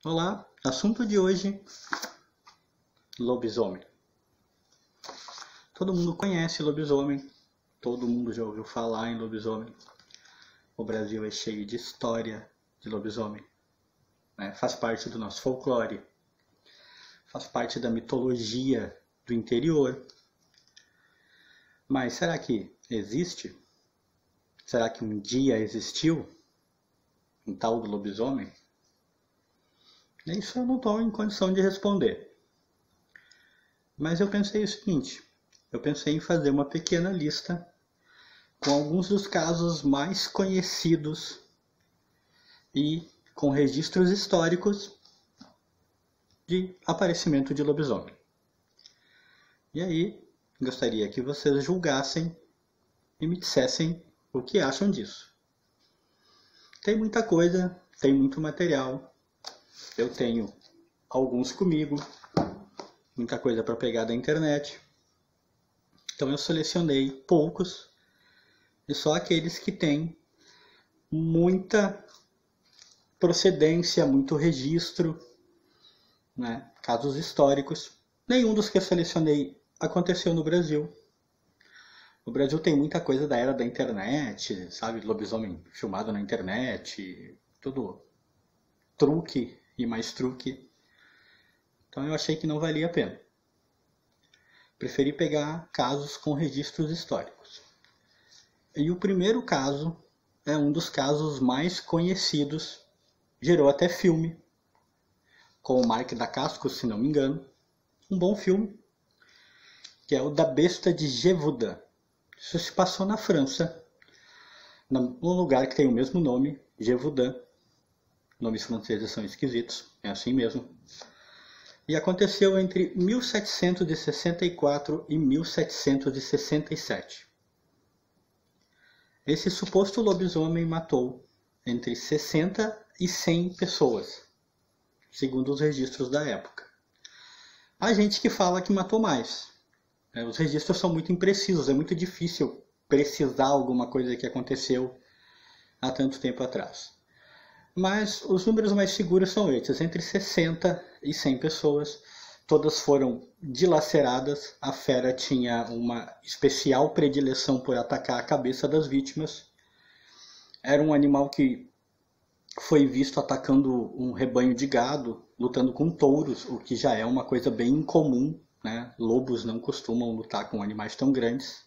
Olá, assunto de hoje, lobisomem. Todo mundo conhece lobisomem, todo mundo já ouviu falar em lobisomem. O Brasil é cheio de história de lobisomem, né? Faz parte do nosso folclore, faz parte da mitologia do interior. Mas será que existe? Será que um dia existiu um tal do lobisomem? Isso eu não estou em condição de responder. Mas eu pensei o seguinte, eu pensei em fazer uma pequena lista com alguns dos casos mais conhecidos e com registros históricos de aparecimento de lobisomem. E aí, gostaria que vocês julgassem e me dissessem o que acham disso. Tem muita coisa, tem muito material. Eu tenho alguns comigo, muita coisa para pegar da internet. Então eu selecionei poucos e só aqueles que têm muita procedência, muito registro, né? Casos históricos. Nenhum dos que eu selecionei aconteceu no Brasil. O Brasil tem muita coisa da era da internet, sabe? Lobisomem filmado na internet, tudo truque e mais truque. Então eu achei que não valia a pena. Preferi pegar casos com registros históricos. E o primeiro caso é um dos casos mais conhecidos, gerou até filme, com o Mark Dacascos, se não me engano. Um bom filme, que é o da Besta de Gévaudan. Isso se passou na França, num lugar que tem o mesmo nome, Gévaudan. Nomes franceses são esquisitos, é assim mesmo. E aconteceu entre 1764 e 1767. Esse suposto lobisomem matou entre 60 e 100 pessoas, segundo os registros da época. Há gente que fala que matou mais. Os registros são muito imprecisos, é muito difícil precisar alguma coisa que aconteceu há tanto tempo atrás. Mas os números mais seguros são esses, entre 60 e 100 pessoas. Todas foram dilaceradas. A fera tinha uma especial predileção por atacar a cabeça das vítimas. Era um animal que foi visto atacando um rebanho de gado, lutando com touros, o que já é uma coisa bem incomum, né? Lobos não costumam lutar com animais tão grandes.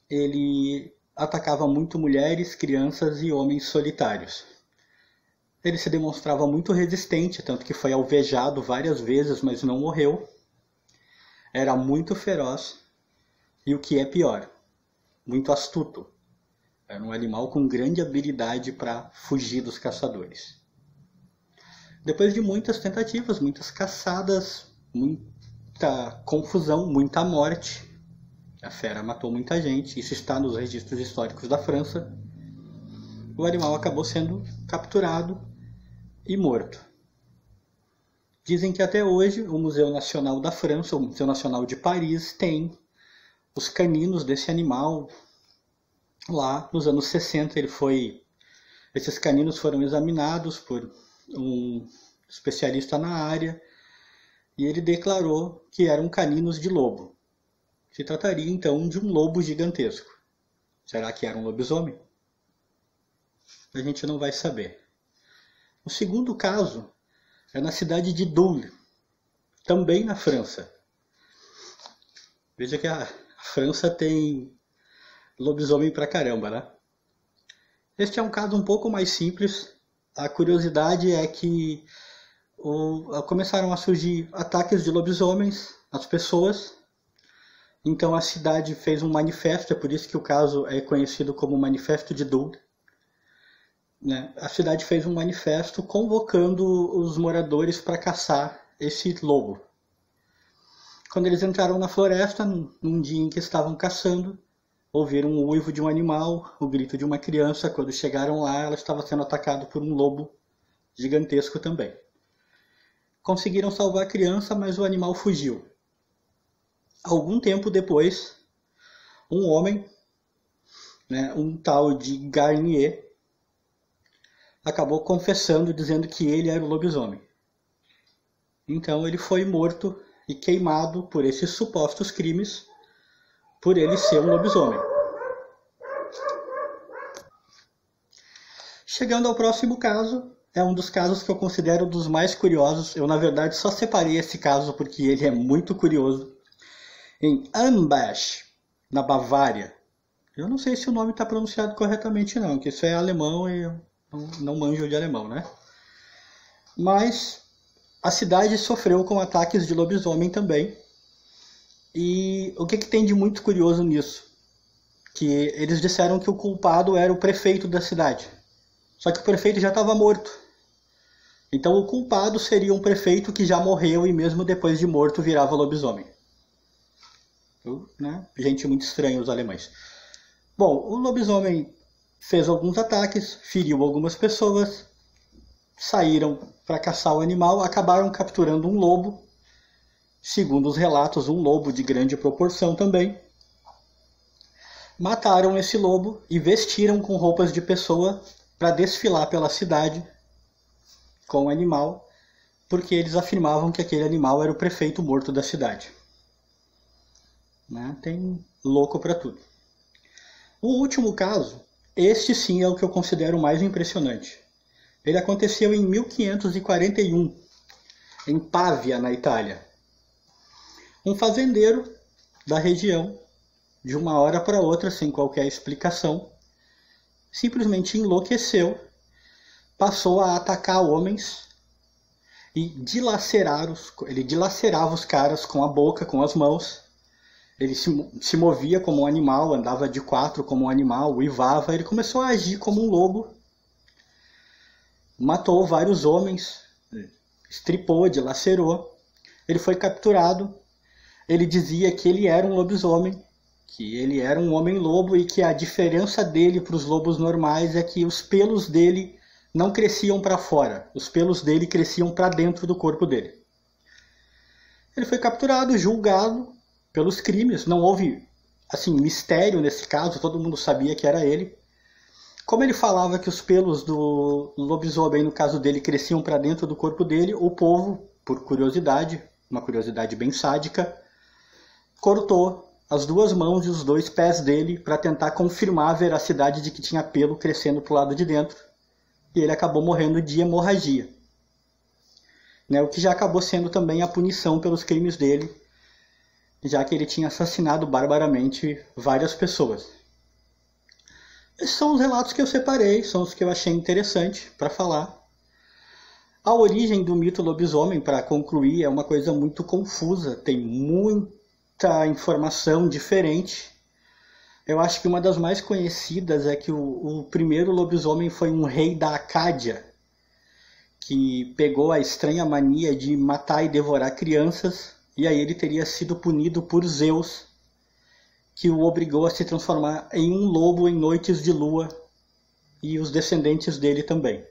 Ele atacava muito mulheres, crianças e homens solitários. Ele se demonstrava muito resistente, tanto que foi alvejado várias vezes, mas não morreu. Era muito feroz e, o que é pior, muito astuto. Era um animal com grande habilidade para fugir dos caçadores. Depois de muitas tentativas, muitas caçadas, muita confusão, muita morte, a fera matou muita gente, isso está nos registros históricos da França. O animal acabou sendo capturado e morto. Dizem que até hoje o Museu Nacional da França, o Museu Nacional de Paris, tem os caninos desse animal. Lá nos anos 60 esses caninos foram examinados por um especialista na área e ele declarou que eram caninos de lobo. Se trataria então de um lobo gigantesco. Será que era um lobisomem? A gente não vai saber. O segundo caso é na cidade de Doule, também na França. Veja que a França tem lobisomem pra caramba, né? Este é um caso um pouco mais simples. A curiosidade é que começaram a surgir ataques de lobisomens às pessoas. Então a cidade fez um manifesto, é por isso que o caso é conhecido como Manifesto de Doule. A cidade fez um manifesto convocando os moradores para caçar esse lobo. Quando eles entraram na floresta, num dia em que estavam caçando, ouviram o uivo de um animal, o grito de uma criança. Quando chegaram lá, ela estava sendo atacada por um lobo gigantesco também. Conseguiram salvar a criança, mas o animal fugiu. Algum tempo depois, um homem, um tal de Garnier, acabou confessando, dizendo que ele era o lobisomem. Então ele foi morto e queimado por esses supostos crimes, por ele ser um lobisomem. Chegando ao próximo caso, é um dos casos que eu considero dos mais curiosos. Eu, na verdade, só separei esse caso porque ele é muito curioso. Em Ambach, na Bavária. Eu não sei se o nome está pronunciado corretamente não, que isso é alemão e eu não manjo de alemão, né? Mas a cidade sofreu com ataques de lobisomem também. E o que tem de muito curioso nisso? Que eles disseram que o culpado era o prefeito da cidade. Só que o prefeito já estava morto. Então o culpado seria um prefeito que já morreu e mesmo depois de morto virava lobisomem. Né? Gente muito estranha os alemães. Bom, o lobisomem fez alguns ataques, feriu algumas pessoas, saíram para caçar o animal, acabaram capturando um lobo. Segundo os relatos, um lobo de grande proporção também. Mataram esse lobo e vestiram com roupas de pessoa para desfilar pela cidade com o animal, porque eles afirmavam que aquele animal era o prefeito morto da cidade. Né? Tem louco para tudo. O último caso, este sim é o que eu considero mais impressionante. Ele aconteceu em 1541, em Pávia, na Itália. Um fazendeiro da região, de uma hora para outra, sem qualquer explicação, simplesmente enlouqueceu, passou a atacar homens e ele dilacerava os caras com a boca, com as mãos. Ele se movia como um animal, andava de quatro como um animal, uivava. Ele começou a agir como um lobo. Matou vários homens, estripou, dilacerou. Ele foi capturado. Ele dizia que ele era um lobisomem, que ele era um homem-lobo e que a diferença dele para os lobos normais é que os pelos dele não cresciam para fora. Os pelos dele cresciam para dentro do corpo dele. Ele foi capturado, julgado pelos crimes. Não houve mistério nesse caso, todo mundo sabia que era ele. Como ele falava que os pelos do lobisomem, no caso dele, cresciam para dentro do corpo dele, o povo, por curiosidade, uma curiosidade bem sádica, cortou as duas mãos e os dois pés dele para tentar confirmar a veracidade de que tinha pelo crescendo para o lado de dentro. E ele acabou morrendo de hemorragia. O que já acabou sendo também a punição pelos crimes dele, já que ele tinha assassinado barbaramente várias pessoas. Esses são os relatos que eu separei, são os que eu achei interessante para falar. A origem do mito lobisomem, para concluir, é uma coisa muito confusa, tem muita informação diferente. Eu acho que uma das mais conhecidas é que o primeiro lobisomem foi um rei da Acádia, que pegou a estranha mania de matar e devorar crianças, e aí ele teria sido punido por Zeus, que o obrigou a se transformar em um lobo em noites de lua, e os descendentes dele também.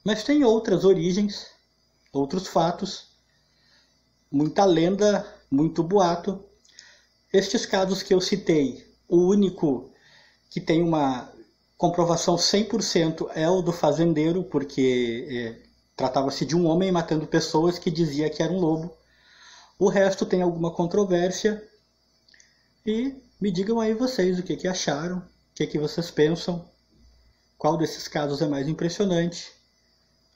Mas tem outras origens, outros fatos, muita lenda, muito boato. Estes casos que eu citei, o único que tem uma comprovação 100% é o do fazendeiro, porque tratava-se de um homem matando pessoas que dizia que era um lobo. O resto tem alguma controvérsia. E me digam aí vocês o que acharam, o que vocês pensam, qual desses casos é mais impressionante.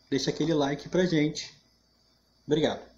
Deixa aquele like pra gente. Obrigado.